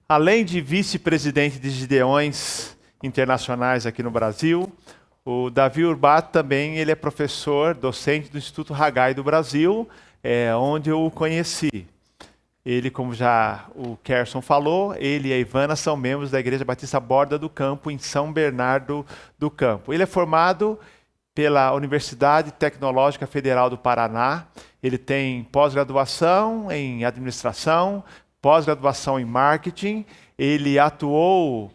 Além de vice-presidente de Gideões Internacionais aqui no Brasil, o Davi Urbato também ele é professor, docente do Instituto Haggai do Brasil, onde eu o conheci. Ele, como já o Kerson falou, ele e a Ivana são membros da Igreja Batista Borda do Campo, em São Bernardo do Campo. Ele é formado pela Universidade Tecnológica Federal do Paraná. Ele tem pós-graduação em administração, pós-graduação em marketing. Ele atuou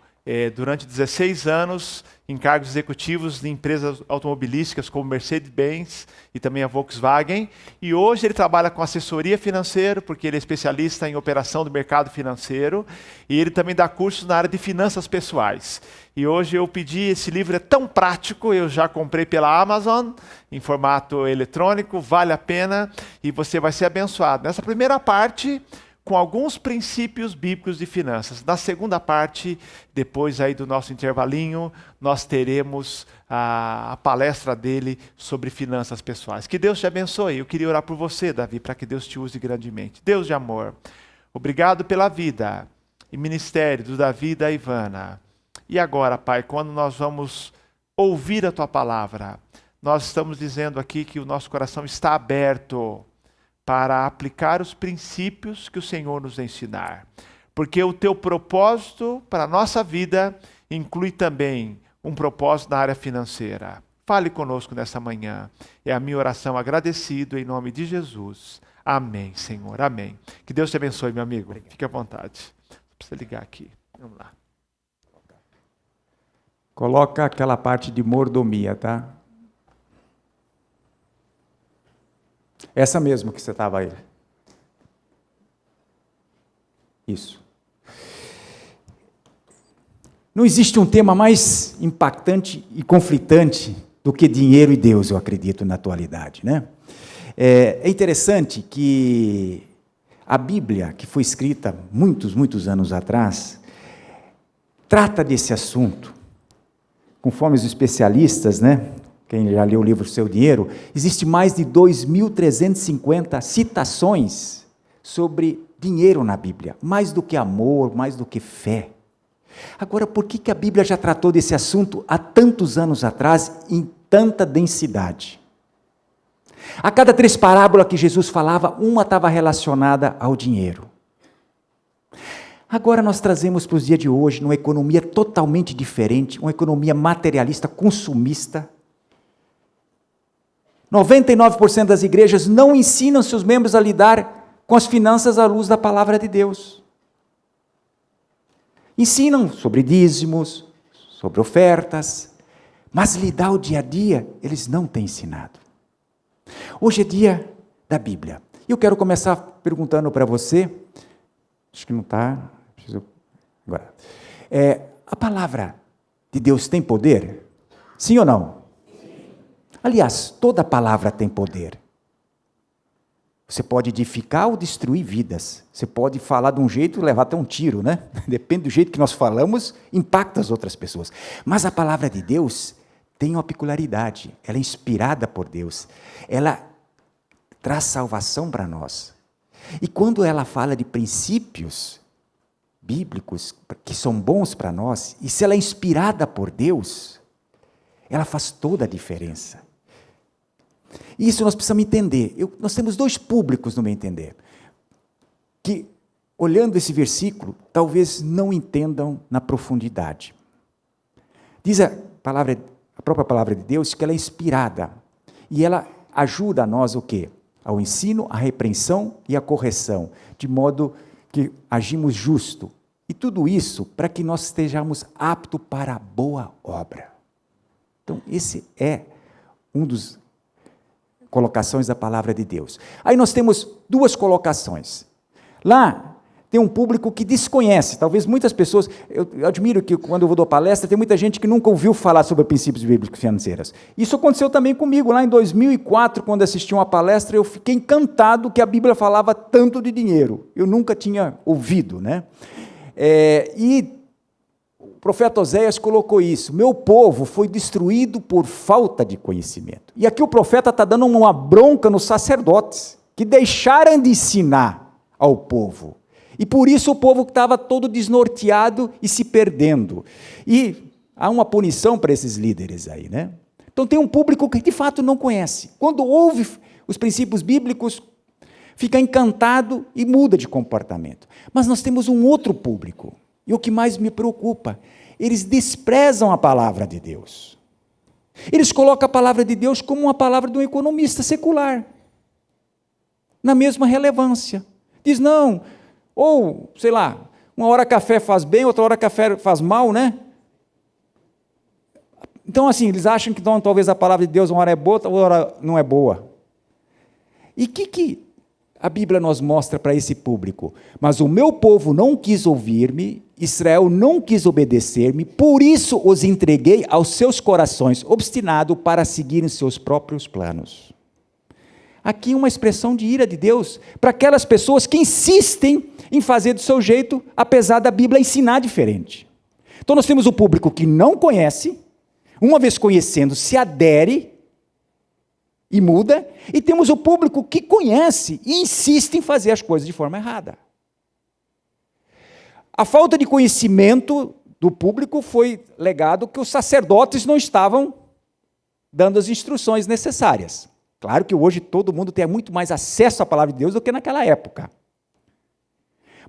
durante 16 anos em cargos executivos de empresas automobilísticas como Mercedes-Benz e também a Volkswagen. E hoje ele trabalha com assessoria financeira, porque ele é especialista em operação do mercado financeiro. E ele também dá cursos na área de finanças pessoais. E hoje eu pedi, esse livro é tão prático, eu já comprei pela Amazon, em formato eletrônico, vale a pena e você vai ser abençoado. Nessa primeira parte, com alguns princípios bíblicos de finanças. Na segunda parte, depois aí do nosso intervalinho, nós teremos a palestra dele sobre finanças pessoais. Que Deus te abençoe. Eu queria orar por você, Davi, para que Deus te use grandemente. Deus de amor, obrigado pela vida e ministério do Davi e da Ivana. E agora, Pai, quando nós vamos ouvir a Tua palavra, nós estamos dizendo aqui que o nosso coração está aberto para aplicar os princípios que o Senhor nos ensinar. Porque o Teu propósito para a nossa vida inclui também um propósito na área financeira. Fale conosco nessa manhã. É a minha oração agradecido em nome de Jesus. Amém, Senhor. Amém. Que Deus te abençoe, meu amigo. Fique à vontade. Precisa ligar aqui. Vamos lá. Coloca aquela parte de mordomia, tá? Essa mesmo que você estava aí. Isso. Não existe um tema mais impactante e conflitante do que dinheiro e Deus, eu acredito, na atualidade, né? É interessante que a Bíblia, que foi escrita muitos anos atrás, trata desse assunto. Conforme os especialistas, né? Quem já leu o livro Seu Dinheiro, existe mais de 2.350 citações sobre dinheiro na Bíblia. Mais do que amor, mais do que fé. Agora, por que a Bíblia já tratou desse assunto há tantos anos atrás, em tanta densidade? A cada 3 parábolas que Jesus falava, uma estava relacionada ao dinheiro. Agora nós trazemos para os dias de hoje, numa economia totalmente diferente, uma economia materialista, consumista. 99% das igrejas não ensinam seus membros a lidar com as finanças à luz da palavra de Deus. Ensinam sobre dízimos, sobre ofertas, mas lidar o dia a dia, eles não têm ensinado. Hoje é dia da Bíblia. Eu quero começar perguntando para você, acho que não está, agora. A palavra de Deus tem poder? Sim ou não? Aliás, toda palavra tem poder. Você pode edificar ou destruir vidas. Você pode falar de um jeito e levar até um tiro, né? Depende do jeito que nós falamos, impacta as outras pessoas. Mas a palavra de Deus tem uma peculiaridade. Ela é inspirada por Deus. Ela traz salvação para nós. E quando ela fala de princípios bíblicos que são bons para nós, e se ela é inspirada por Deus, ela faz toda a diferença. Isso nós precisamos entender. Nós temos 2 públicos, no meu entender, que, olhando esse versículo, talvez não entendam na profundidade. Diz a própria palavra de Deus que ela é inspirada, e ela ajuda a nós o quê? Ao ensino, à repreensão e à correção, de modo que agimos justo. E tudo isso para que nós estejamos aptos para a boa obra. Então, esse é um dos colocações da palavra de Deus. Aí nós temos 2 colocações. Lá tem um público que desconhece, talvez muitas pessoas, eu admiro que quando eu vou dar palestra, tem muita gente que nunca ouviu falar sobre princípios bíblicos financeiros. Isso aconteceu também comigo, lá em 2004, quando assisti uma palestra, eu fiquei encantado que a Bíblia falava tanto de dinheiro. Eu nunca tinha ouvido, né? E o profeta Oséias colocou isso: meu povo foi destruído por falta de conhecimento. E aqui o profeta está dando uma bronca nos sacerdotes, que deixaram de ensinar ao povo. E por isso o povo estava todo desnorteado e se perdendo. E há uma punição para esses líderes aí, né? Então tem um público que de fato não conhece. Quando ouve os princípios bíblicos, fica encantado e muda de comportamento. Mas nós temos um outro público. E o que mais me preocupa, eles desprezam a palavra de Deus. Eles colocam a palavra de Deus como uma palavra de um economista secular, na mesma relevância. Diz, não, ou, sei lá, uma hora café faz bem, outra hora café faz mal, né? Então, assim, eles acham que então, talvez a palavra de Deus uma hora é boa, outra hora não é boa. E o que a Bíblia nos mostra para esse público? Mas o meu povo não quis ouvir-me, Israel não quis obedecer-me, por isso os entreguei aos seus corações obstinados para seguirem seus próprios planos. Aqui uma expressão de ira de Deus para aquelas pessoas que insistem em fazer do seu jeito, apesar da Bíblia ensinar diferente. Então nós temos o público que não conhece, uma vez conhecendo, se adere e muda, e temos o público que conhece e insiste em fazer as coisas de forma errada. A falta de conhecimento do público foi legado que os sacerdotes não estavam dando as instruções necessárias. Claro que hoje todo mundo tem muito mais acesso à palavra de Deus do que naquela época.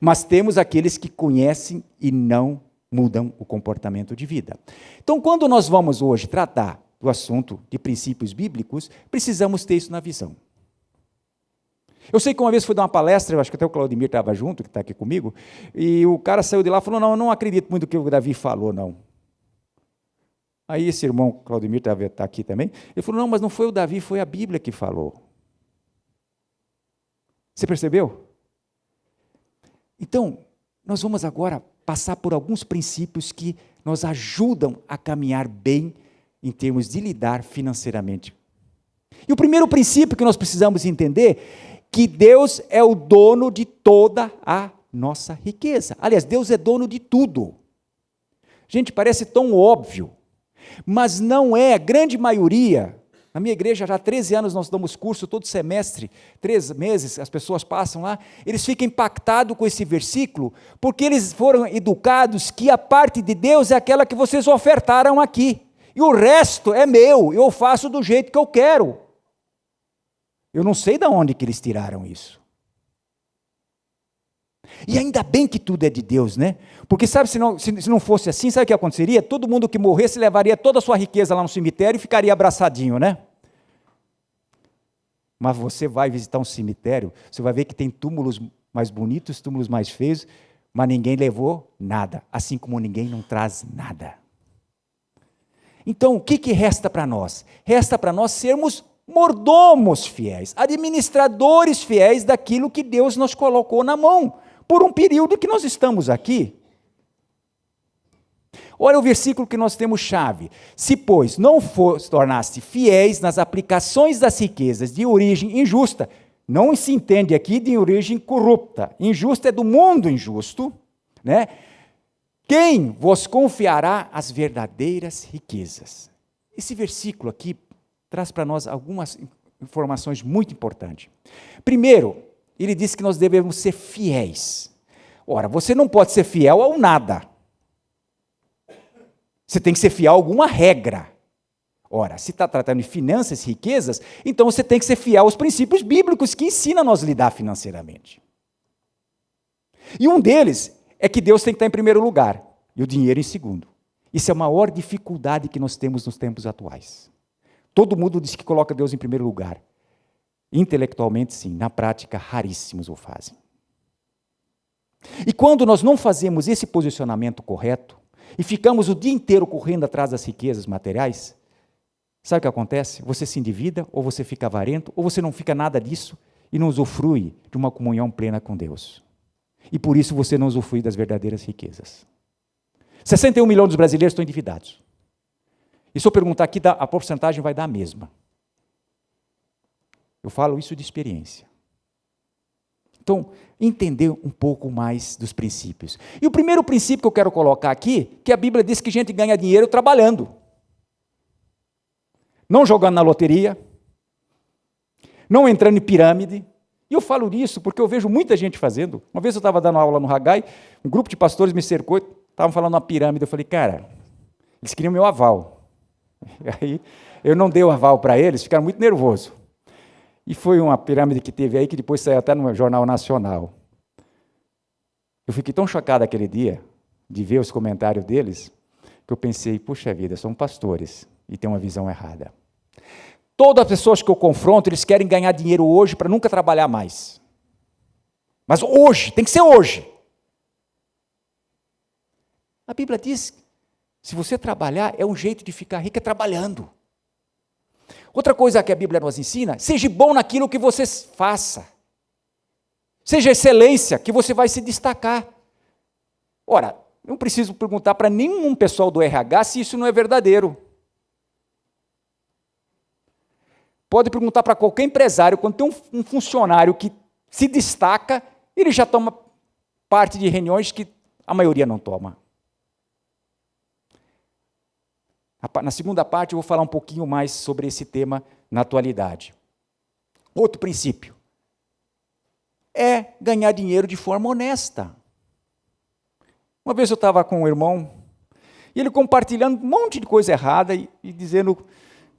Mas temos aqueles que conhecem e não mudam o comportamento de vida. Então, quando nós vamos hoje tratar do assunto de princípios bíblicos, precisamos ter isso na visão. Eu sei que uma vez fui dar uma palestra, eu acho que até o Claudemir estava junto, que está aqui comigo, e o cara saiu de lá e falou, não, eu não acredito muito no que o Davi falou, não. Aí esse irmão, Claudemir, está aqui também, ele falou, não, mas não foi o Davi, foi a Bíblia que falou. Você percebeu? Então, nós vamos agora passar por alguns princípios que nos ajudam a caminhar bem em termos de lidar financeiramente. E o primeiro princípio que nós precisamos entender, que Deus é o dono de toda a nossa riqueza. Aliás, Deus é dono de tudo. Gente, parece tão óbvio, mas não é. A grande maioria, na minha igreja já há 13 anos nós damos curso todo semestre, 3 meses, as pessoas passam lá, eles ficam impactados com esse versículo, porque eles foram educados que a parte de Deus é aquela que vocês ofertaram aqui, e o resto é meu, eu faço do jeito que eu quero. Eu não sei de onde que eles tiraram isso. E ainda bem que tudo é de Deus, né? Porque sabe, se não fosse assim, sabe o que aconteceria? Todo mundo que morresse levaria toda a sua riqueza lá no cemitério e ficaria abraçadinho, né? Mas você vai visitar um cemitério, você vai ver que tem túmulos mais bonitos, túmulos mais feios, mas ninguém levou nada, assim como ninguém não traz nada. Então, o que resta para nós? Resta para nós sermos mordomos fiéis, administradores fiéis daquilo que Deus nos colocou na mão, por um período que nós estamos aqui. Olha o versículo que nós temos chave. Se, pois, não tornaste fiéis nas aplicações das riquezas de origem injusta, não se entende aqui de origem corrupta, injusta é do mundo injusto, né? Quem vos confiará as verdadeiras riquezas? Esse versículo aqui traz para nós algumas informações muito importantes. Primeiro, ele diz que nós devemos ser fiéis. Ora, você não pode ser fiel ao nada. Você tem que ser fiel a alguma regra. Ora, se está tratando de finanças e riquezas, então você tem que ser fiel aos princípios bíblicos que ensinam a nós lidar financeiramente. E um deles é que Deus tem que estar em primeiro lugar e o dinheiro em segundo. Isso é a maior dificuldade que nós temos nos tempos atuais. Todo mundo diz que coloca Deus em primeiro lugar. Intelectualmente, sim. Na prática, raríssimos o fazem. E quando nós não fazemos esse posicionamento correto, e ficamos o dia inteiro correndo atrás das riquezas materiais, sabe o que acontece? Você se endivida, ou você fica avarento, ou você não fica nada disso, e não usufrui de uma comunhão plena com Deus. E por isso você não usufrui das verdadeiras riquezas. 61 milhões dos brasileiros estão endividados. E se eu perguntar aqui, a porcentagem vai dar a mesma. Eu falo isso de experiência. Então, entender um pouco mais dos princípios. E o primeiro princípio que eu quero colocar aqui, que a Bíblia diz que a gente ganha dinheiro trabalhando. Não jogando na loteria, não entrando em pirâmide, E eu falo nisso porque eu vejo muita gente fazendo. Uma vez eu estava dando aula no Haggai, um grupo de pastores me cercou, estavam falando uma pirâmide, eu falei, cara, eles queriam meu aval. E aí eu não dei o aval para eles, ficaram muito nervosos. E foi uma pirâmide que teve aí, que depois saiu até no Jornal Nacional. Eu fiquei tão chocado aquele dia, de ver os comentários deles, que eu pensei, puxa vida, são pastores, e têm uma visão errada. Todas as pessoas que eu confronto, eles querem ganhar dinheiro hoje para nunca trabalhar mais. Mas hoje, tem que ser hoje. A Bíblia diz, se você trabalhar, é um jeito de ficar rico, é trabalhando. Outra coisa que a Bíblia nos ensina, seja bom naquilo que você faça. Seja excelência, que você vai se destacar. Ora, não preciso perguntar para nenhum pessoal do RH se isso não é verdadeiro. Pode perguntar para qualquer empresário, quando tem um funcionário que se destaca, ele já toma parte de reuniões que a maioria não toma. Na segunda parte eu vou falar um pouquinho mais sobre esse tema na atualidade. Outro princípio é ganhar dinheiro de forma honesta. Uma vez eu estava com um irmão, e ele compartilhando um monte de coisa errada e dizendo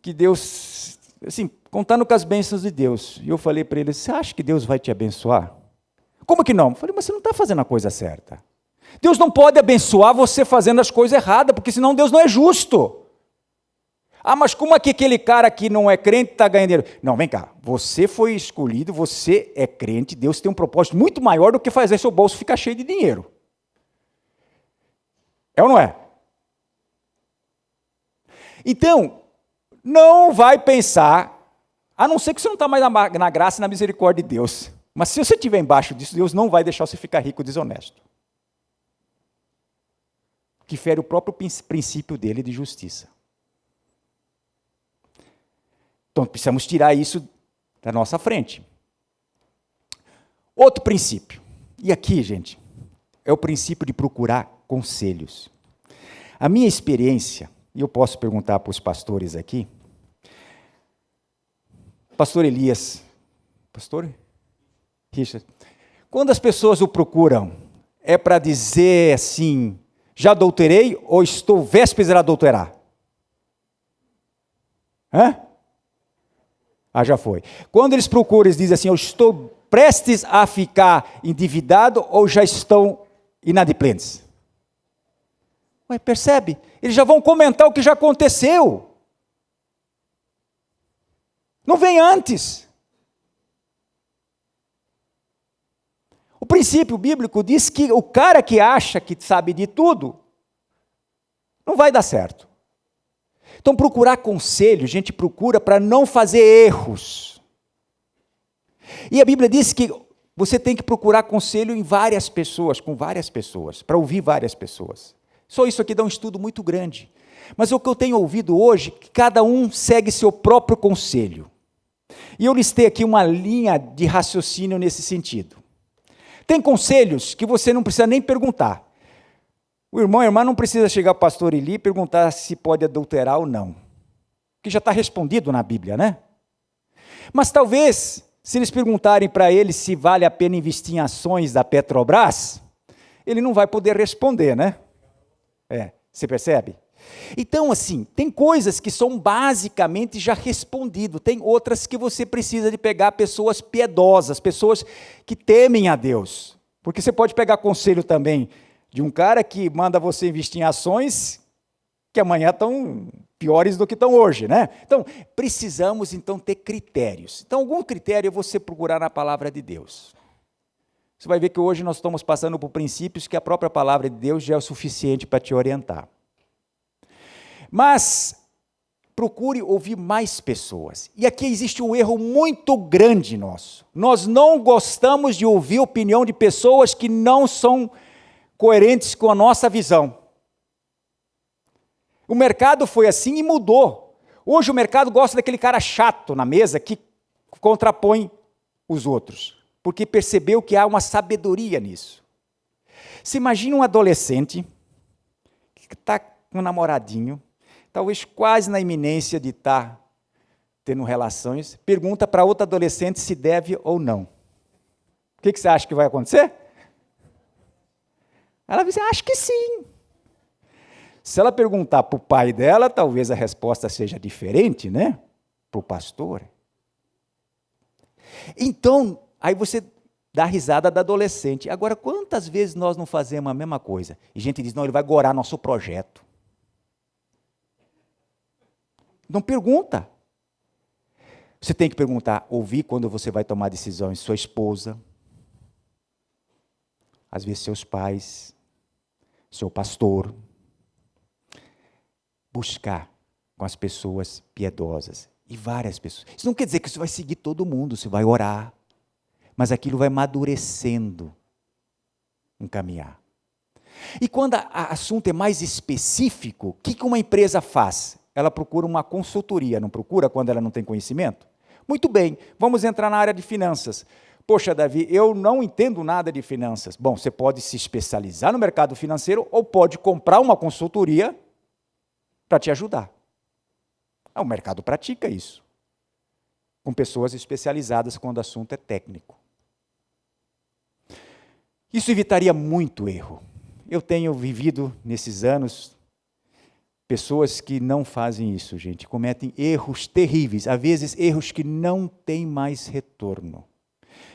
que Deus, assim, contando com as bênçãos de Deus. E eu falei para ele, você acha que Deus vai te abençoar? Como que não? Eu falei, mas você não está fazendo a coisa certa. Deus não pode abençoar você fazendo as coisas erradas, porque senão Deus não é justo. Ah, mas como é que aquele cara que não é crente está ganhando dinheiro? Não, vem cá, você foi escolhido, você é crente, Deus tem um propósito muito maior do que fazer seu bolso ficar cheio de dinheiro. É ou não é? Então, não vai pensar, a não ser que você não está mais na graça e na misericórdia de Deus. Mas se você estiver embaixo disso, Deus não vai deixar você ficar rico desonesto. Que fere o próprio princípio dele de justiça. Então, precisamos tirar isso da nossa frente. Outro princípio. E aqui, gente, é o princípio de procurar conselhos. A minha experiência, e eu posso perguntar para os pastores aqui, pastor Elias, pastor Richard, quando as pessoas o procuram, é para dizer assim, já adulterei ou estou vésperas de adulterar? Hã? Ah, já foi. Quando eles procuram, eles dizem assim, eu estou prestes a ficar endividado ou já estão inadimplentes? Mas percebe? Eles já vão comentar o que já aconteceu. Não vem antes. O princípio bíblico diz que o cara que acha que sabe de tudo, não vai dar certo. Então, procurar conselho, a gente procura para não fazer erros. E a Bíblia diz que você tem que procurar conselho em várias pessoas, com várias pessoas, para ouvir várias pessoas. Só isso aqui dá um estudo muito grande. Mas o que eu tenho ouvido hoje, que cada um segue seu próprio conselho. E eu listei aqui uma linha de raciocínio nesse sentido. Tem conselhos que você não precisa nem perguntar. O irmão e a irmã não precisa chegar ao pastor Eli e perguntar se pode adulterar ou não. Que já está respondido na Bíblia, né? Mas talvez, se eles perguntarem para ele se vale a pena investir em ações da Petrobras, ele não vai poder responder, né? Você percebe? Então, assim, tem coisas que são basicamente já respondidas, tem outras que você precisa de pegar pessoas piedosas, pessoas que temem a Deus. Porque você pode pegar conselho também de um cara que manda você investir em ações que amanhã estão piores do que estão hoje, né? Então, precisamos, então, ter critérios. Então, algum critério é você procurar na palavra de Deus. Você vai ver que hoje nós estamos passando por princípios que a própria palavra de Deus já é o suficiente para te orientar. Mas, procure ouvir mais pessoas. E aqui existe um erro muito grande nosso. Nós não gostamos de ouvir a opinião de pessoas que não são coerentes com a nossa visão. O mercado foi assim e mudou. Hoje o mercado gosta daquele cara chato na mesa que contrapõe os outros, porque percebeu que há uma sabedoria nisso. Se imagina um adolescente que está com um namoradinho, talvez quase na iminência de estar tendo relações, pergunta para outro adolescente se deve ou não. que você acha que vai acontecer? Ela vai dizer, acho que sim. Se ela perguntar para o pai dela, talvez a resposta seja diferente, né? Para o pastor. Então, aí você dá risada da adolescente. Agora, quantas vezes nós não fazemos a mesma coisa? E a gente diz, não, ele vai gorar nosso projeto. Não pergunta. Você tem que perguntar, ouvir quando você vai tomar decisões, sua esposa, às vezes seus pais, seu pastor. Buscar com as pessoas piedosas. E várias pessoas. Isso não quer dizer que você vai seguir todo mundo, você vai orar. Mas aquilo vai amadurecendo um caminhar. E quando o assunto é mais específico, o que uma empresa faz? Ela procura uma consultoria, não procura quando ela não tem conhecimento? Muito bem, vamos entrar na área de finanças. Poxa, Davi, eu não entendo nada de finanças. Bom, você pode se especializar no mercado financeiro ou pode comprar uma consultoria para te ajudar. O mercado pratica isso, com pessoas especializadas quando o assunto é técnico. Isso evitaria muito erro. Eu tenho vivido nesses anos pessoas que não fazem isso, gente, cometem erros terríveis, às vezes erros que não têm mais retorno.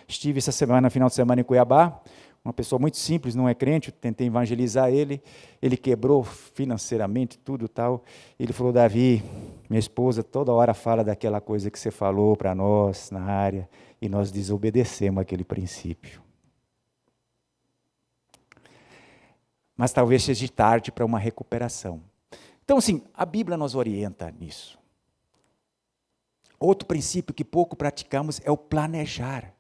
Estive essa semana, final de semana em Cuiabá, uma pessoa muito simples, não é crente, eu tentei evangelizar ele quebrou financeiramente tudo tal. Ele falou, Davi, minha esposa toda hora fala daquela coisa que você falou para nós na área, e nós desobedecemos aquele princípio. Mas talvez seja tarde para uma recuperação. Então, assim, a Bíblia nos orienta nisso. Outro princípio que pouco praticamos é o planejar.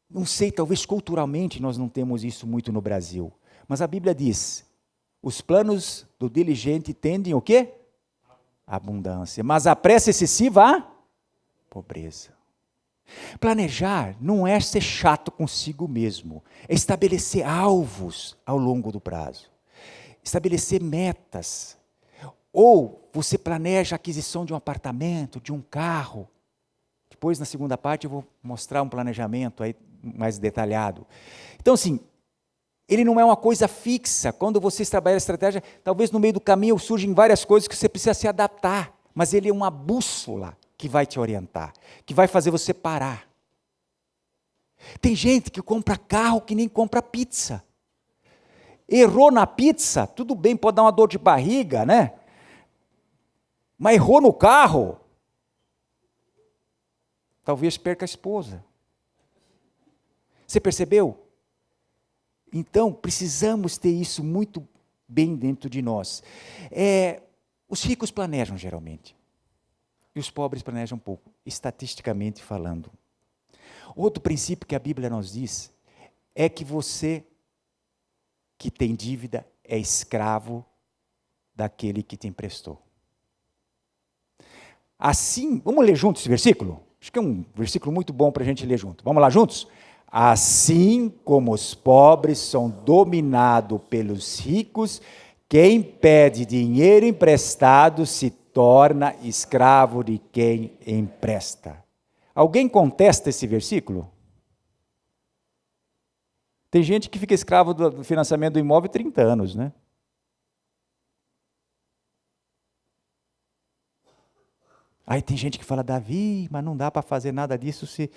Não sei, talvez culturalmente nós não temos isso muito no Brasil. Mas a Bíblia diz, os planos do diligente tendem o quê? Abundância. Mas a pressa excessiva, a pobreza. Planejar não é ser chato consigo mesmo. É estabelecer alvos ao longo do prazo. Estabelecer metas. Ou você planeja a aquisição de um apartamento, de um carro. Depois, na segunda parte, eu vou mostrar um planejamento aí mais detalhado. Então, assim, ele não é uma coisa fixa. Quando você estabelece a estratégia, talvez no meio do caminho surgem várias coisas que você precisa se adaptar. Mas ele é uma bússola que vai te orientar, que vai fazer você parar. Tem gente que compra carro que nem compra pizza. Errou na pizza, tudo bem, pode dar uma dor de barriga, né? Mas errou no carro, talvez perca a esposa. Você percebeu? Então, precisamos ter isso muito bem dentro de nós. Os ricos planejam geralmente. E os pobres planejam pouco, estatisticamente falando. Outro princípio que a Bíblia nos diz é que você que tem dívida é escravo daquele que te emprestou. Assim, vamos ler juntos esse versículo? Acho que é um versículo muito bom para a gente ler junto. Vamos lá juntos? Assim como os pobres são dominados pelos ricos, quem pede dinheiro emprestado se torna escravo de quem empresta. Alguém contesta esse versículo? Tem gente que fica escravo do financiamento do imóvel 30 anos, né? Aí tem gente que fala, Davi, mas não dá para fazer nada disso se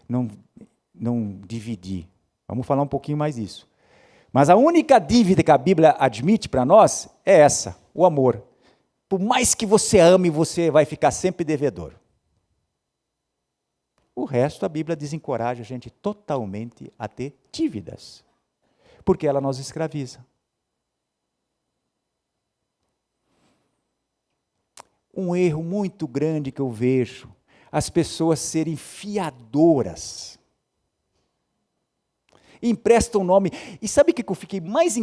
não dividir. Vamos falar um pouquinho mais disso. Mas a única dívida que a Bíblia admite para nós é essa, o amor. Por mais que você ame, você vai ficar sempre devedor. O resto a Bíblia desencoraja a gente totalmente a ter dívidas, porque ela nos escraviza. Um erro muito grande que eu vejo, as pessoas serem fiadoras. Emprestam o nome. E sabe o que eu fiquei mais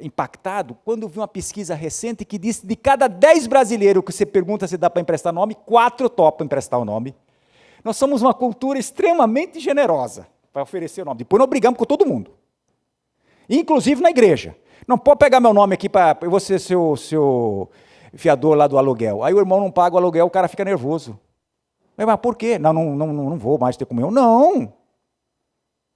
impactado? Quando eu vi uma pesquisa recente que disse que de cada 10 brasileiros que você pergunta se dá para emprestar nome, 4 topam emprestar o nome. Nós somos uma cultura extremamente generosa para oferecer o nome. Depois nós brigamos com todo mundo. Inclusive na igreja. Não pode pegar meu nome aqui para eu vou ser seu fiador lá do aluguel. Aí o irmão não paga o aluguel, o cara fica nervoso. Mas por quê? Não vou mais ter comunhão. Não.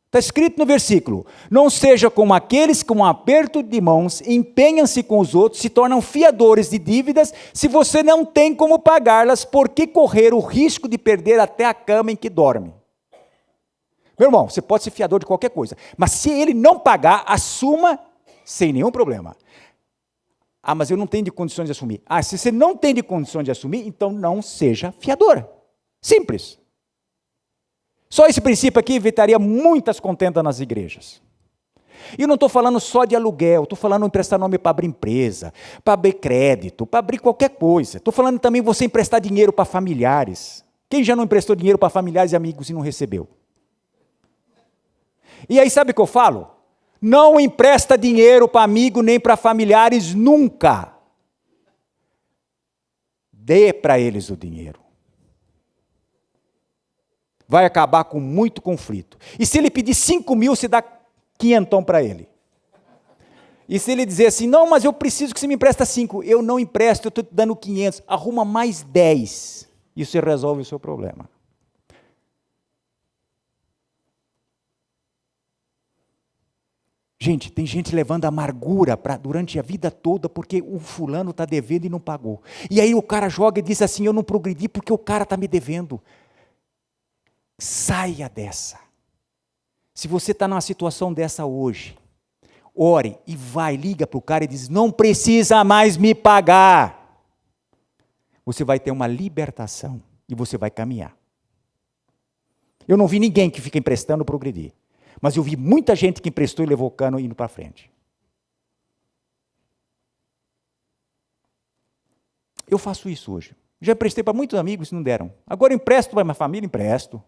Está escrito no versículo: não seja como aqueles que com um aperto de mãos empenham-se com os outros, se tornam fiadores de dívidas, se você não tem como pagá-las, por que correr o risco de perder até a cama em que dorme? Meu irmão, você pode ser fiador de qualquer coisa, mas se ele não pagar, assuma sem nenhum problema. Ah, mas eu não tenho de condições de assumir. Ah, se você não tem de condições de assumir, então não seja fiador. Simples. Só esse princípio aqui evitaria muitas contendas nas igrejas. E eu não estou falando só de aluguel, estou falando de emprestar nome para abrir empresa, para abrir crédito, para abrir qualquer coisa. Estou falando também você emprestar dinheiro para familiares. Quem já não emprestou dinheiro para familiares e amigos e não recebeu? E aí sabe o que eu falo? Não empresta dinheiro para amigo nem para familiares nunca. Dê para eles o dinheiro. Vai acabar com muito conflito. E se ele pedir 5 mil, você dá 500 para ele. E se ele dizer assim, não, mas eu preciso que você me empresta 5. Eu não empresto, eu estou te dando 500. Arruma mais 10. Isso você resolve o seu problema. Gente, tem gente levando amargura durante a vida toda porque o fulano está devendo e não pagou. E aí o cara joga e diz assim, eu não progredi porque o cara está me devendo. Saia dessa. Se você está numa situação dessa hoje, ore e liga para o cara e diz, não precisa mais me pagar. Você vai ter uma libertação e você vai caminhar. Eu não vi ninguém que fica emprestando progredir. Mas eu vi muita gente que emprestou e levou o cano indo para frente. Eu faço isso hoje. Já emprestei para muitos amigos e não deram. Agora eu empresto para minha família, empresto.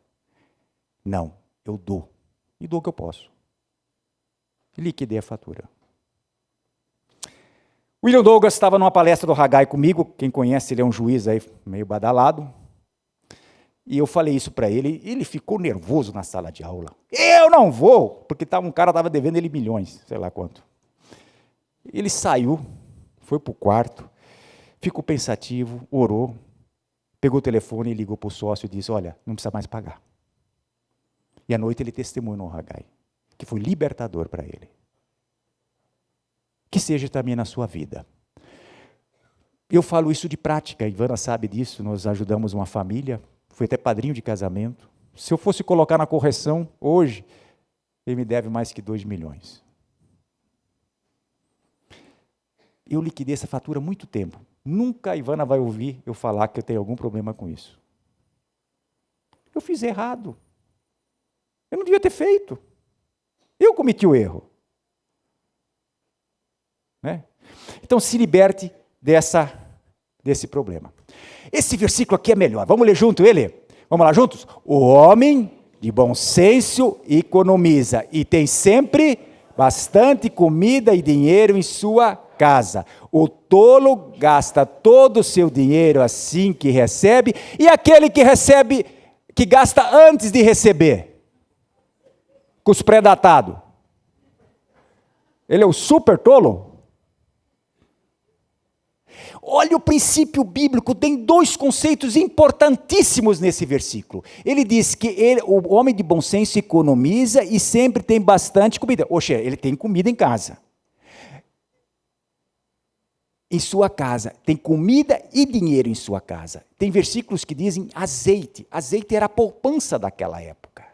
Não, eu dou. E dou o que eu posso. Liquidei a fatura. William Douglas estava numa palestra do Haggai comigo. Quem conhece, ele é um juiz aí meio badalado. E eu falei isso para ele, ele ficou nervoso na sala de aula. Eu não vou, porque um cara estava devendo ele milhões, sei lá quanto. Ele saiu, foi para o quarto, ficou pensativo, orou, pegou o telefone e ligou para o sócio e disse, olha, não precisa mais pagar. E à noite ele testemunhou no Haggai, que foi libertador para ele. Que seja também na sua vida. Eu falo isso de prática, a Ivana sabe disso, nós ajudamos uma família, fui até padrinho de casamento. Se eu fosse colocar na correção, hoje, ele me deve mais que 2 milhões. Eu liquidei essa fatura há muito tempo. Nunca a Ivana vai ouvir eu falar que eu tenho algum problema com isso. Eu fiz errado. Eu não devia ter feito. Eu cometi o erro. Né? Então, se liberte desse problema. Esse versículo aqui é melhor. Vamos ler junto ele? Vamos lá juntos? O homem de bom senso economiza e tem sempre bastante comida e dinheiro em sua casa. O tolo gasta todo o seu dinheiro assim que recebe, e aquele que recebe, que gasta antes de receber, com os pré-datados. Ele é o super tolo? Olha o princípio bíblico, tem 2 conceitos importantíssimos nesse versículo. Ele diz que o homem de bom senso economiza e sempre tem bastante comida. Oxe, ele tem comida em casa. Em sua casa, tem comida e dinheiro em sua casa. Tem versículos que dizem azeite. Azeite era a poupança daquela época.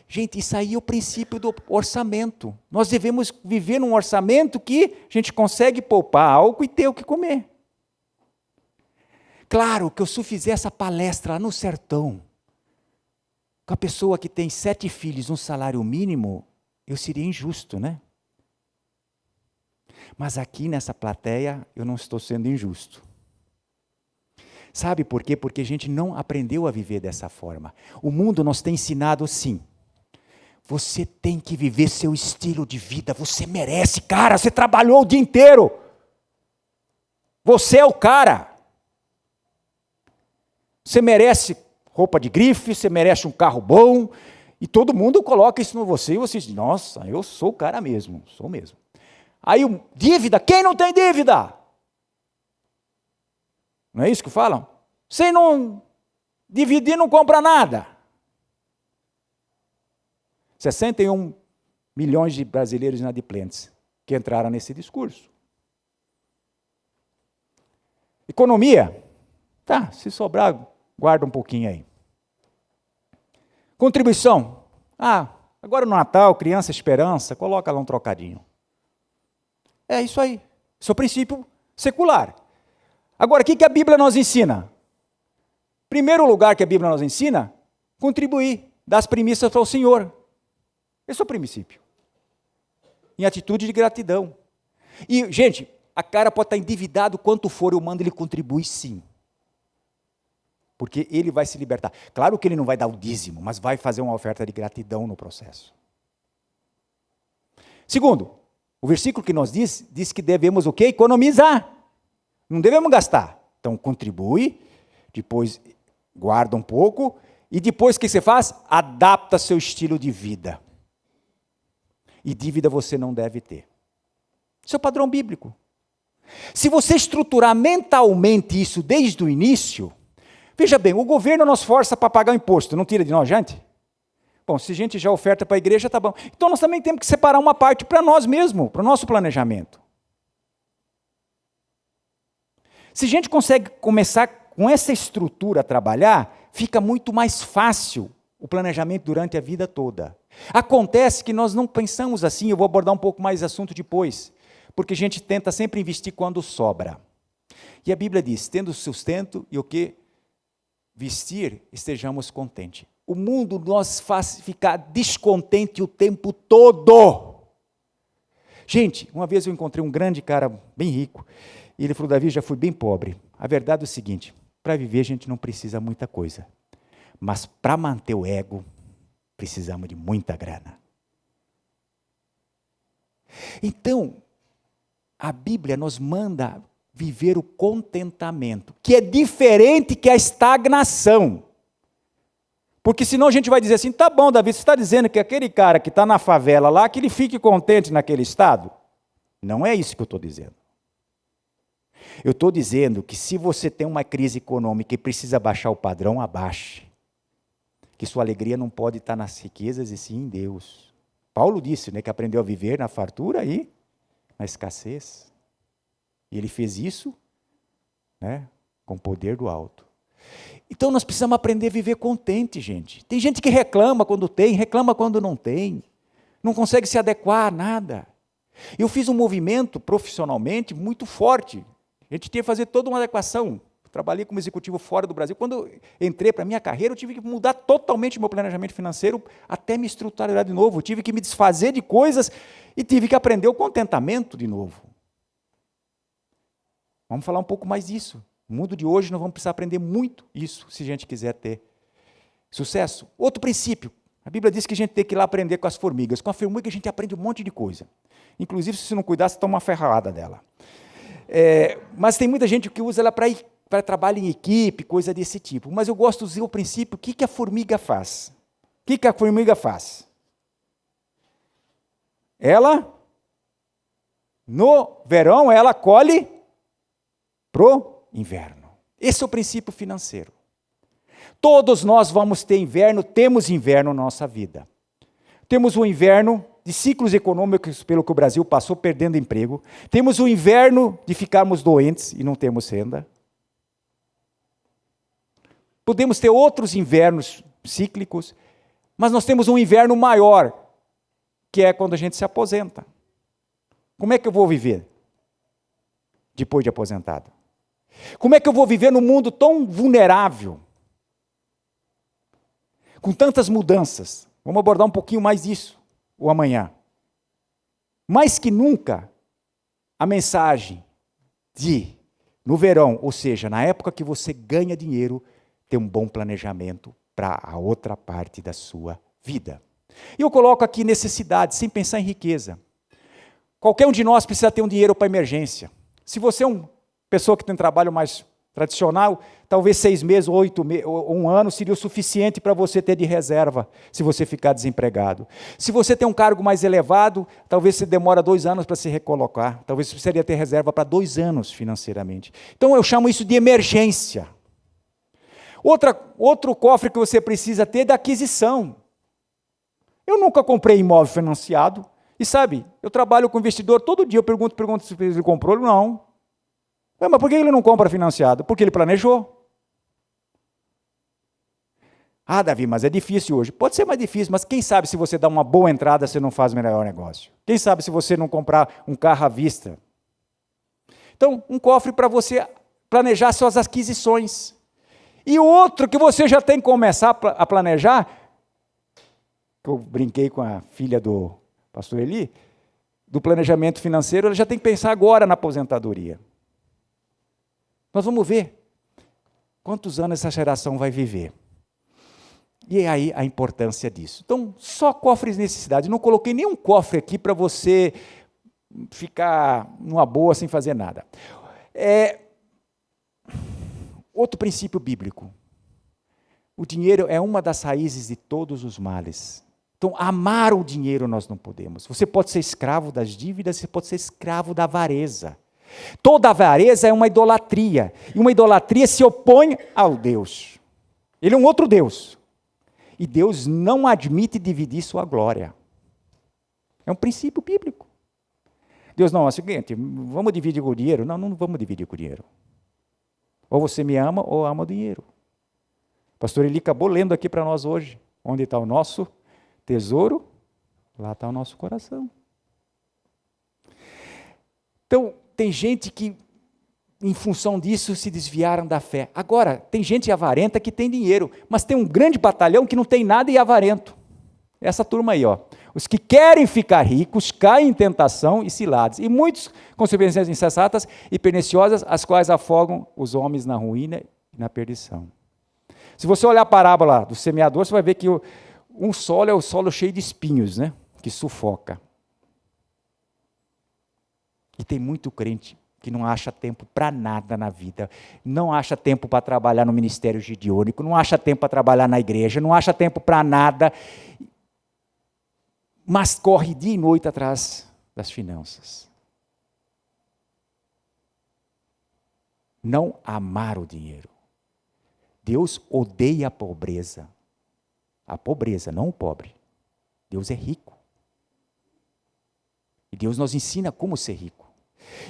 Gente, isso aí é o princípio do orçamento. Nós devemos viver num orçamento que a gente consegue poupar algo e ter o que comer. Claro que se eu fizer essa palestra lá no sertão, com a pessoa que tem 7 filhos, um salário mínimo, eu seria injusto, né? Mas aqui nessa plateia, eu não estou sendo injusto. Sabe por quê? Porque a gente não aprendeu a viver dessa forma. O mundo nos tem ensinado assim. Você tem que viver seu estilo de vida, você merece, cara, você trabalhou o dia inteiro. Você é o cara. Você merece roupa de grife, você merece um carro bom, e todo mundo coloca isso em você, e você diz, nossa, eu sou o cara mesmo, sou mesmo. Aí, dívida, quem não tem dívida? Não é isso que falam? Você não Dividir não compra nada. 61 milhões de brasileiros inadimplentes que entraram nesse discurso. Economia, tá, se sobrar, guarda um pouquinho aí. Contribuição, agora no Natal, criança esperança, coloca lá um trocadinho. É isso aí, esse é o princípio secular. Agora, o que a Bíblia nos ensina? Primeiro lugar que a Bíblia nos ensina, contribuir, dar as primícias para o Senhor. Esse é o princípio. Em atitude de gratidão. E, gente, a cara pode estar endividado quanto for, eu mando ele contribuir sim. Porque ele vai se libertar. Claro que ele não vai dar o dízimo, mas vai fazer uma oferta de gratidão no processo. Segundo, o versículo que nos diz que devemos o quê? Economizar. Não devemos gastar. Então, contribui, depois guarda um pouco, e depois o que você faz? Adapta seu estilo de vida. E dívida você não deve ter. Isso é o padrão bíblico. Se você estruturar mentalmente isso desde o início, veja bem, o governo nos força para pagar o imposto, não tira de nós, gente? Bom, se a gente já oferta para a igreja, tá bom. Então nós também temos que separar uma parte para nós mesmos, para o nosso planejamento. Se a gente consegue começar com essa estrutura a trabalhar, fica muito mais fácil o planejamento durante a vida toda. Acontece que nós não pensamos assim, eu vou abordar um pouco mais esse assunto depois, porque a gente tenta sempre investir quando sobra. E a Bíblia diz, tendo sustento e o que? Vestir, estejamos contentes. O mundo nos faz ficar descontente o tempo todo. Gente, uma vez eu encontrei um grande cara, bem rico, e ele falou, Davi, já fui bem pobre. A verdade é o seguinte, para viver a gente não precisa muita coisa, mas para manter o ego, precisamos de muita grana. Então, a Bíblia nos manda viver o contentamento, que é diferente que a estagnação. Porque senão a gente vai dizer assim, tá bom, Davi, você está dizendo que aquele cara que está na favela lá, que ele fique contente naquele estado? Não é isso que eu estou dizendo. Eu estou dizendo que se você tem uma crise econômica e precisa baixar o padrão, abaixe. Que sua alegria não pode estar nas riquezas e sim em Deus. Paulo disse, né, que aprendeu a viver na fartura e na escassez. E ele fez isso, né, com o poder do alto. Então nós precisamos aprender a viver contente, gente. Tem gente que reclama quando tem, reclama quando não tem. Não consegue se adequar a nada. Eu fiz um movimento profissionalmente muito forte. A gente tinha que fazer toda uma adequação. Trabalhei como executivo fora do Brasil. Quando eu entrei para a minha carreira, eu tive que mudar totalmente o meu planejamento financeiro, até me estruturar de novo. Eu tive que me desfazer de coisas e tive que aprender o contentamento de novo. Vamos falar um pouco mais disso. No mundo de hoje, nós vamos precisar aprender muito isso, se a gente quiser ter sucesso. Outro princípio. A Bíblia diz que a gente tem que ir lá aprender com as formigas. Com a formiga a gente aprende um monte de coisa. Inclusive, se você não cuidar, você toma uma ferrada dela. Mas tem muita gente que usa ela para trabalho em equipe, coisa desse tipo. Mas eu gosto de usar o princípio, o que a formiga faz? O que a formiga faz? Ela, no verão, ela colhe pro inverno. Esse é o princípio financeiro. Todos nós vamos ter inverno, temos inverno na nossa vida. Temos um inverno de ciclos econômicos pelo que o Brasil passou, perdendo emprego. Temos o inverno de ficarmos doentes e não temos renda. Podemos ter outros invernos cíclicos, mas nós temos um inverno maior, que é quando a gente se aposenta. Como é que eu vou viver depois de aposentado? Como é que eu vou viver num mundo tão vulnerável, com tantas mudanças? Vamos abordar um pouquinho mais disso, o amanhã. Mais que nunca, a mensagem de, no verão, ou seja, na época que você ganha dinheiro, ter um bom planejamento para a outra parte da sua vida. E eu coloco aqui necessidade, sem pensar em riqueza. Qualquer um de nós precisa ter um dinheiro para emergência. Se você é uma pessoa que tem trabalho mais tradicional, talvez 6 meses, 8 meses, ou 1 ano seria o suficiente para você ter de reserva, se você ficar desempregado. Se você tem um cargo mais elevado, talvez você demora 2 anos para se recolocar. Talvez você precisaria ter reserva para 2 anos financeiramente. Então eu chamo isso de emergência. Outro cofre que você precisa ter é da aquisição. Eu nunca comprei imóvel financiado. E sabe, eu trabalho com investidor, todo dia eu pergunto se ele comprou ou não. Mas por que ele não compra financiado? Porque ele planejou. Ah, Davi, mas é difícil hoje. Pode ser mais difícil, mas quem sabe se você dá uma boa entrada, você não faz o melhor negócio. Quem sabe se você não comprar um carro à vista. Então, um cofre para você planejar suas aquisições. E outro que você já tem que começar a planejar, que eu brinquei com a filha do pastor Eli, do planejamento financeiro, ela já tem que pensar agora na aposentadoria. Nós vamos ver quantos anos essa geração vai viver. E é aí a importância disso. Então, só cofres de necessidade. Não coloquei nenhum cofre aqui para você ficar numa boa sem fazer nada. Outro princípio bíblico. O dinheiro é uma das raízes de todos os males. Então, amar o dinheiro nós não podemos. Você pode ser escravo das dívidas, você pode ser escravo da avareza. Toda avareza é uma idolatria. E uma idolatria se opõe ao Deus. Ele é um outro Deus. E Deus não admite dividir sua glória. É um princípio bíblico. Deus não, é o seguinte, vamos dividir com o dinheiro? Não, não vamos dividir com o dinheiro. Ou você me ama, ou ama o dinheiro. O pastor Eli acabou lendo aqui para nós hoje. Onde está o nosso tesouro? Lá está o nosso coração. Então, tem gente que, em função disso, se desviaram da fé. Agora, tem gente avarenta que tem dinheiro, mas tem um grande batalhão que não tem nada e é avarento. Essa turma aí, ó. Os que querem ficar ricos caem em tentação e ciladas, e muitos consequências insensatas e perniciosas, as quais afogam os homens na ruína e na perdição. Se você olhar a parábola do semeador, você vai ver que um solo é o solo cheio de espinhos, né? Que sufoca. E tem muito crente que não acha tempo para nada na vida, não acha tempo para trabalhar no ministério gideônico, não acha tempo para trabalhar na igreja, não acha tempo para nada, mas corre dia e noite atrás das finanças. Não amar o dinheiro. Deus odeia a pobreza. A pobreza, não o pobre. Deus é rico. E Deus nos ensina como ser rico.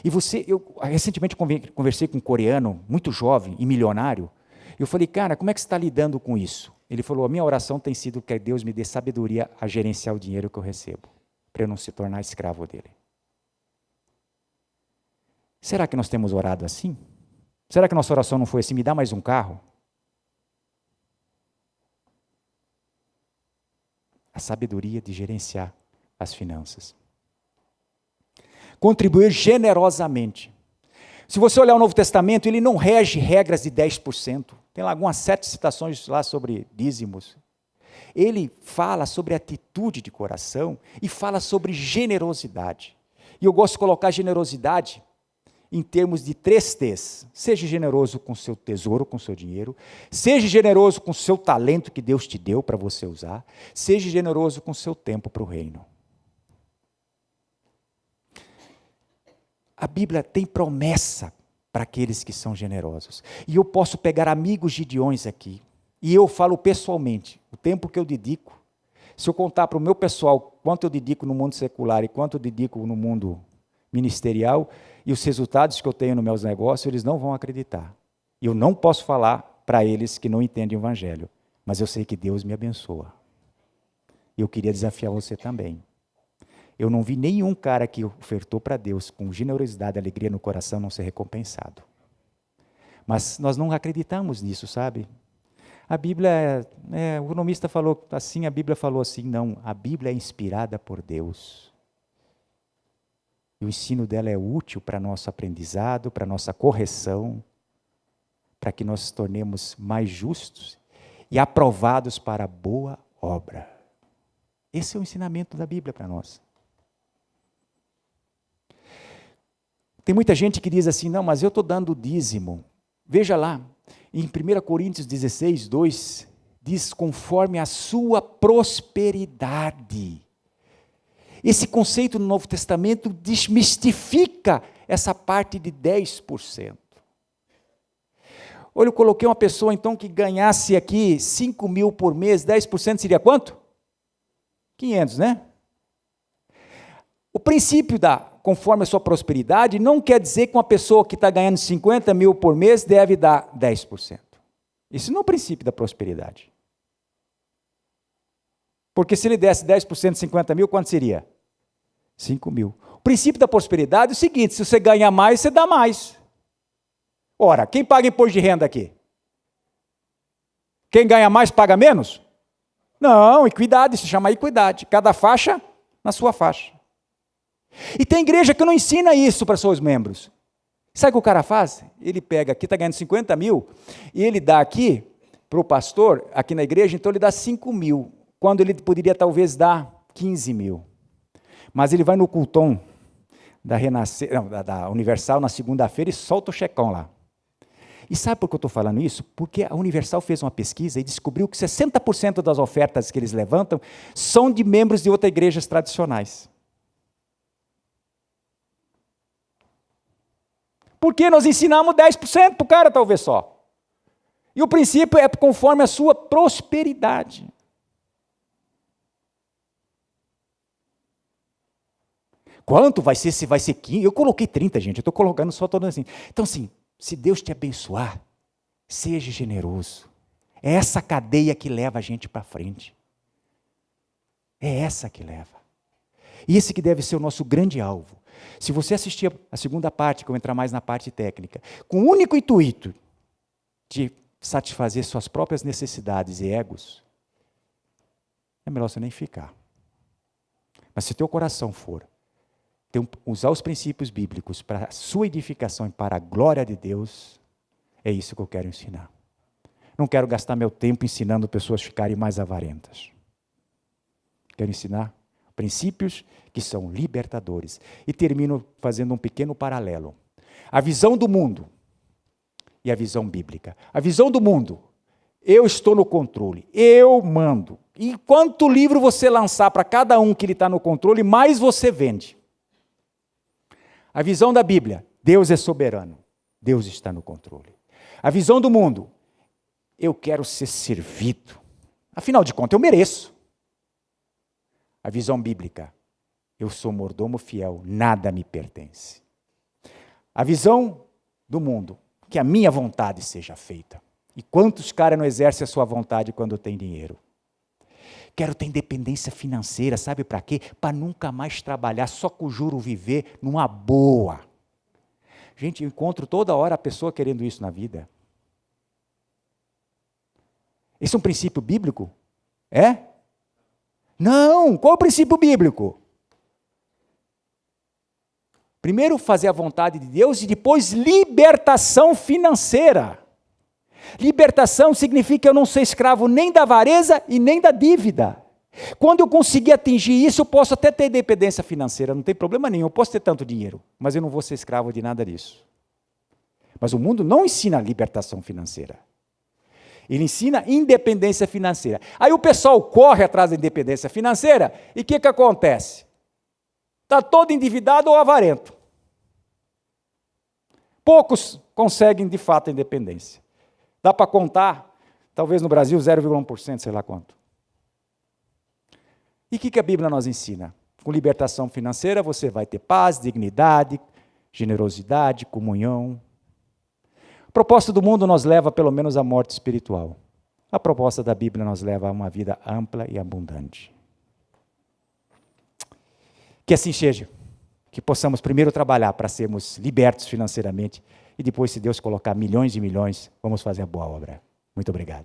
E eu recentemente conversei com um coreano, muito jovem e milionário. Eu falei, cara, como é que você está lidando com isso? Ele falou, a minha oração tem sido que Deus me dê sabedoria a gerenciar o dinheiro que eu recebo, para eu não se tornar escravo dele. Será que nós temos orado assim? Será que nossa oração não foi assim, me dá mais um carro? A sabedoria de gerenciar as finanças. Contribuir generosamente. Se você olhar o Novo Testamento, ele não rege regras de 10%. Tem lá algumas 7 citações lá sobre dízimos. Ele fala sobre atitude de coração e fala sobre generosidade. E eu gosto de colocar generosidade em termos de 3 T's. Seja generoso com o seu tesouro, com o seu dinheiro. Seja generoso com o seu talento que Deus te deu para você usar. Seja generoso com o seu tempo para o reino. A Bíblia tem promessa para aqueles que são generosos. E eu posso pegar amigos gideões aqui, e eu falo pessoalmente, o tempo que eu dedico, se eu contar para o meu pessoal quanto eu dedico no mundo secular e quanto eu dedico no mundo ministerial, e os resultados que eu tenho nos meus negócios, eles não vão acreditar. E eu não posso falar para eles que não entendem o Evangelho, mas eu sei que Deus me abençoa. E eu queria desafiar você também. Eu não vi nenhum cara que ofertou para Deus com generosidade e alegria no coração não ser recompensado. Mas nós não acreditamos nisso, sabe? A Bíblia, o economista falou assim, a Bíblia falou assim, não. A Bíblia é inspirada por Deus. E o ensino dela é útil para nosso aprendizado, para nossa correção, para que nós nos tornemos mais justos e aprovados para a boa obra. Esse é o ensinamento da Bíblia para nós. Tem muita gente que diz assim, não, mas eu estou dando dízimo. Veja lá, em 1 Coríntios 16, 2, diz, conforme a sua prosperidade. Esse conceito no Novo Testamento desmistifica essa parte de 10%. Olha, eu coloquei uma pessoa então que ganhasse aqui 5 mil por mês, 10% seria quanto? 500, né? O princípio conforme a sua prosperidade, não quer dizer que uma pessoa que está ganhando 50 mil por mês deve dar 10%. Isso não é o princípio da prosperidade. Porque se ele desse 10% de 50 mil, quanto seria? 5 mil. O princípio da prosperidade é o seguinte: se você ganha mais, você dá mais. Ora, quem paga imposto de renda aqui? Quem ganha mais paga menos? Não, equidade, se chama equidade. Cada faixa na sua faixa. E tem igreja que não ensina isso para seus membros. Sabe o que o cara faz? Ele pega aqui, está ganhando 50 mil, e ele dá aqui para o pastor, aqui na igreja, então ele dá 5 mil, quando ele poderia talvez dar 15 mil. Mas ele vai no cultão da Universal na segunda-feira e solta o checão lá. E sabe por que eu estou falando isso? Porque a Universal fez uma pesquisa e descobriu que 60% das ofertas que eles levantam são de membros de outras igrejas tradicionais. Porque nós ensinamos 10% para o cara, talvez só. E o princípio é conforme a sua prosperidade. Quanto vai ser? Se vai ser 15? Eu coloquei 30, gente. Eu estou colocando só todo assim. Então, assim, se Deus te abençoar, seja generoso. É essa cadeia que leva a gente para frente. É essa que leva. E esse que deve ser o nosso grande alvo. Se você assistir a segunda parte, que eu vou entrar mais na parte técnica, com o único intuito de satisfazer suas próprias necessidades e egos, é melhor você nem ficar. Mas se teu coração for usar os princípios bíblicos para a sua edificação e para a glória de Deus, é isso que eu quero ensinar. Não quero gastar meu tempo ensinando pessoas a ficarem mais avarentas. Quero ensinar princípios que são libertadores. E termino fazendo um pequeno paralelo. A visão do mundo e a visão bíblica. A visão do mundo, eu estou no controle, eu mando. E quanto livro você lançar para cada um que ele está no controle, mais você vende. A visão da Bíblia, Deus é soberano, Deus está no controle. A visão do mundo, eu quero ser servido. Afinal de contas, eu mereço. A visão bíblica, eu sou mordomo fiel, nada me pertence. A visão do mundo, que a minha vontade seja feita. E quantos caras não exercem a sua vontade quando tem dinheiro? Quero ter independência financeira, sabe para quê? Para nunca mais trabalhar, só com o juro viver numa boa. Gente, eu encontro toda hora a pessoa querendo isso na vida. Esse é um princípio bíblico? É? Não, qual é o princípio bíblico? Primeiro fazer a vontade de Deus e depois libertação financeira. Libertação significa que eu não sou escravo nem da avareza e nem da dívida. Quando eu conseguir atingir isso, eu posso até ter independência financeira, não tem problema nenhum, eu posso ter tanto dinheiro, mas eu não vou ser escravo de nada disso. Mas o mundo não ensina libertação financeira. Ele ensina independência financeira. Aí o pessoal corre atrás da independência financeira e o que acontece? Está todo endividado ou avarento. Poucos conseguem de fato a independência. Dá para contar, talvez no Brasil 0,1%, sei lá quanto. E o que a Bíblia nos ensina? Com libertação financeira você vai ter paz, dignidade, generosidade, comunhão. A proposta do mundo nos leva pelo menos à morte espiritual. A proposta da Bíblia nos leva a uma vida ampla e abundante. Que assim seja, que possamos primeiro trabalhar para sermos libertos financeiramente e depois, se Deus colocar milhões e milhões, vamos fazer a boa obra. Muito obrigado.